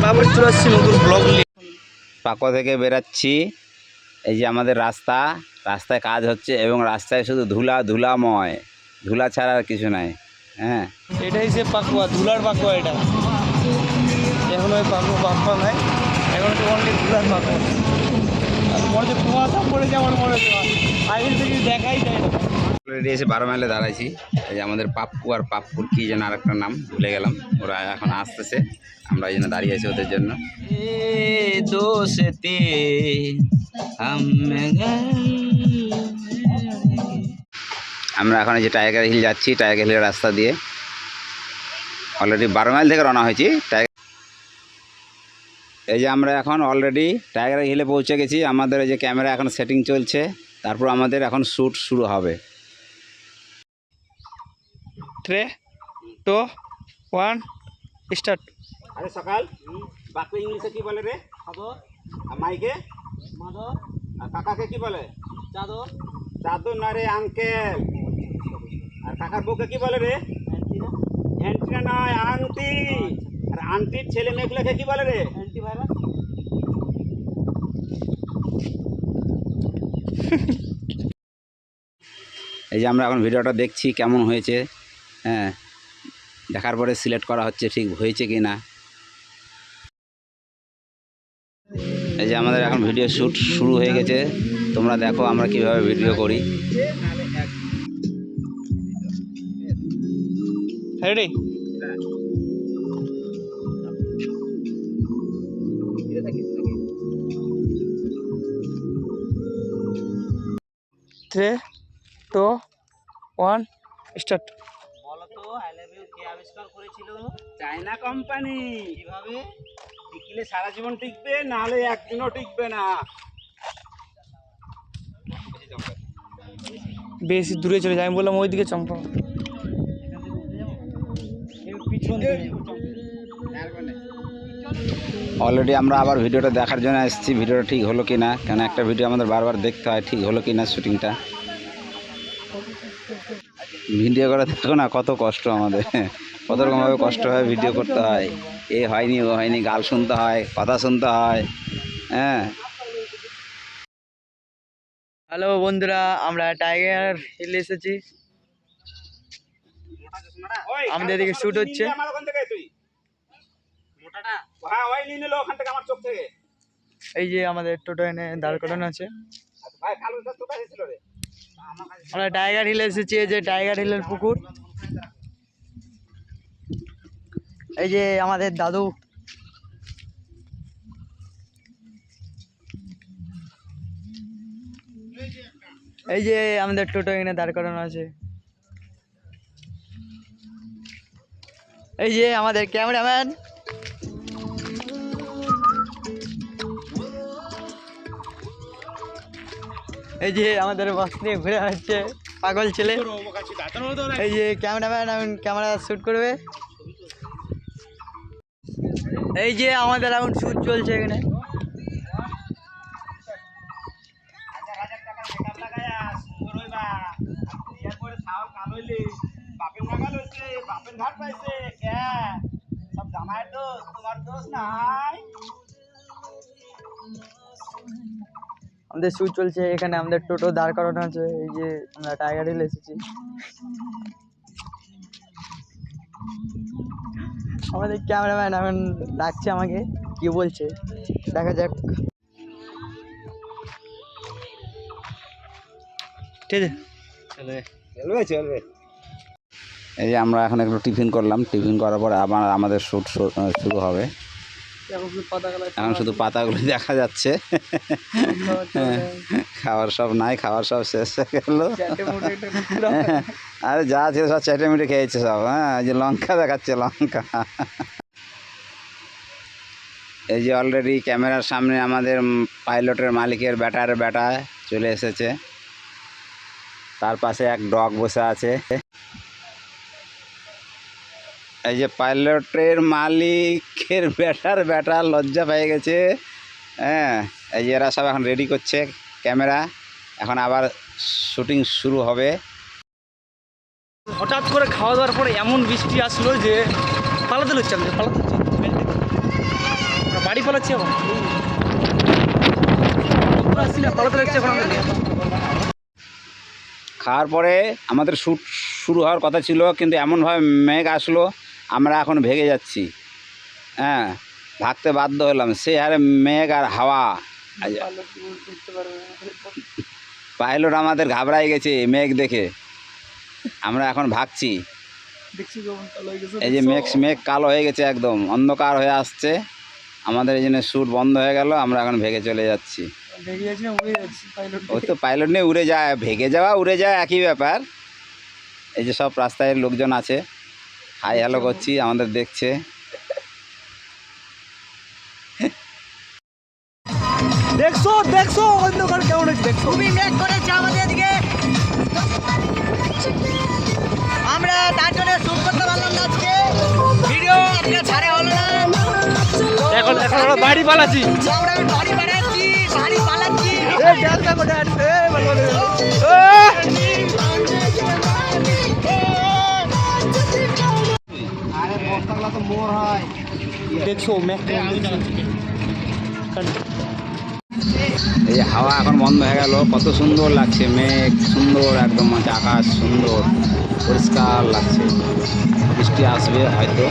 আবার চলে আসছি নতুন ব্লগ নিয়ে। পাকুয়া থেকে বেরাচ্ছি। এই যে আমাদের রাস্তায় কাজ হচ্ছে এবং রাস্তায় শুধু ধুলাময়, ধুলা ছাড়া আর কিছু নাই। হ্যাঁ, এটাই সে পাকুয়া, ধুলার পাকুয়া এটা। এখন ওই পাকুয়া নাই, এখন তো অনলি ধুলার পাকুয়া। আর মনে হচ্ছে কুয়াশা পড়ে যাওয়ার মনে হচ্ছে, আগে থেকে দেখাই যায় না। অলরেডি এসে 12 মাইলে দাঁড়াইছি। এই যে আমাদের পাপ্পু আর পাপ্পুর কি যেন আর একটা নাম ভুলে গেলাম, ওরা এখন আসতেছে, আমরা এই জন্য দাঁড়িয়ে আছি ওদের জন্য। আমরা এখন এই যে টাইগার হিল যাচ্ছি, টাইগার হিলের রাস্তা দিয়ে। অলরেডি 12 মাইল থেকে রওনা হয়েছি। এই যে আমরা এখন অলরেডি টাইগার হিলে পৌঁছে গেছি। আমাদের এই যে ক্যামেরা এখন সেটিং চলছে, তারপর আমাদের এখন শ্যুট শুরু হবে। 3, 2, 1 স্টার্ট। আরে সকাল বাকু ইংলিশে কি বলে রে? চাদর। আর মাইকে মাদর। আর কাকাকে কি বলে? চাদর। চাদর না রে, আঙ্কেল। আর কাকার বউকে কি বলে রে? অ্যান্টিনা নয়, আন্টি। আর আন্টির ছেলে মেয়েগুলোকে কি বলে রে? Anti virus. এই যে আমরা এখন ভিডিওটা দেখছি কেমন হয়েছে। হ্যাঁ, দেখার পরে সিলেক্ট করা হচ্ছে ঠিক হয়েছে কি না। এই যে আমাদের এখন ভিডিও শ্যুট শুরু হয়ে গেছে। তোমরা দেখো আমরা কিভাবে ভিডিও করি। রেডি? 3, 2, 1 স্টার্ট। বলো তো আই লাভ ইউ কে আবিষ্কার করেছিল? China company. কিভাবে? টিকলে সারা জীবন টিকবে, নাহলে একদিনও টিকবে না। বেশি দূরে চলে যায়, আমি বললাম ওইদিকে চম্পা। পিছন অলরেডি আমরা আবার ভিডিওটা দেখার জন্য এসেছি, ভিডিওটা ঠিক হলো কি না। কেন একটা ভিডিও আমাদের বারবার দেখতে হয় ঠিক হলো কি না শুটিংটা। ভিডিও করা দেখো না কত কষ্ট আমাদের, কত রকমভাবে কষ্ট হয় ভিডিও করতে হয়। এ হয়নি ও হয়নি, গাল শুনতে হয়, কথা শুনতে হয়। হ্যাঁ, হ্যালো বন্ধুরা, আমরা টাইগার হিল এসেছি। আমাদের এদিকে শুট হচ্ছে। এই যে আমাদের টোটো এনে দাঁড় করানো আছে। আমরা টাইগার হিল এসেছি, এই যে টাইগার হিলের পুকুর। এই যে আমাদের দাদু। এই যে আমাদের টোটো এনে দাঁড় করানো আছে। এই যে আমাদের ক্যামেরাম্যান। এই যে আমাদের বাস নিয়ে ঘুরে আসছে পাগল ছেলে। এই যে ক্যামেরাম্যান এখন ক্যামেরা শ্যুট করবে। এই যে আমাদের এখন শ্যুট চলছে এখানে। আমাদের শ্যুট চলছে এখানে, আমাদের টোটো দাঁড় করানো আছে। এই যে আমরা টাইগার হিল এসেছি। আমাদের ক্যামেরাম্যান এখন ডাকছে আমাকে, কি বলছে দেখা যাক। ঠিক আছে, চলবে চলবে। এই যে আমরা এখন একটু টিফিন করলাম, টিফিন করার পর আবার আমাদের শ্যুট শুরু হবে। এখন শুধু পাতাগুলো দেখা যাচ্ছে, খাবার সব নাই, খাবার সব শেষ হয়ে গেল। আরে যা ছিল সব চেটে মিটে খেয়েছে সব। হ্যাঁ, এই যে লঙ্কা দেখাচ্ছে, লঙ্কা। এই যে অলরেডি ক্যামেরার সামনে আমাদের পাইলটের মালিকের বেটা চলে এসেছে। তার পাশে এক ডগ বসে আছে। এই যে পাইলটের মালিকের বেটা লজ্জা পেয়ে গেছে। হ্যাঁ, এই যে এরা সব এখন রেডি করছে ক্যামেরা, এখন আবার শুটিং শুরু হবে। হঠাৎ করে খাওয়া দাওয়ার পরে এমন বৃষ্টি আসলো যে পালাতে হচ্ছে, আমাদের পালাতে হচ্ছে। পালাচ্ছি এখন পালাতে লাগছে এখন আমাদের। খাওয়ার পরে আমাদের শ্যুট শুরু হওয়ার কথা ছিল, কিন্তু এমনভাবে মেঘ আসলো আমরা এখন ভেগে যাচ্ছি। হ্যাঁ, ভাগতে বাধ্য হলাম, সে হারে মেঘ আর হাওয়া। পাইলট আমাদের ঘাবড়াই গেছে মেঘ দেখে, আমরা এখন ভাগছি। এই যে মেঘ কালো হয়ে গেছে, একদম অন্ধকার হয়ে আসছে, আমাদের এই জন্য শ্যুট বন্ধ হয়ে গেল, আমরা এখন ভেগে চলে যাচ্ছি। ওই তো পাইলট নিয়ে উড়ে যায়, ভেগে যাওয়া উড়ে যায় একই ব্যাপার। এই যে সব রাস্তায় লোকজন আছে, হাই হ্যালো করছি, আমাদের দেখছে। দেখছো দেখছো অন্ধকার কেমন দেখছো, খুবই মেঘ করেছে আমাদের এদিকে, আমরা তার জন্য শুট করতে পারলাম না আজকে, ভিডিও আপনার ছাড়া হলো না। এখন এখন আমরা বাড়ি পালাচ্ছি। আমরা বাড়ি বানাচ্ছি, বাড়ি পালাচ্ছি। দেখছো মেঘ কেমন দেখছো? এই যে হাওয়া এখন বন্ধ হয়ে গেল, কত সুন্দর লাগছে, মেঘ সুন্দর একদম, মানে আকাশ সুন্দর পরিষ্কার লাগছে, বৃষ্টি আসবে হয়তো।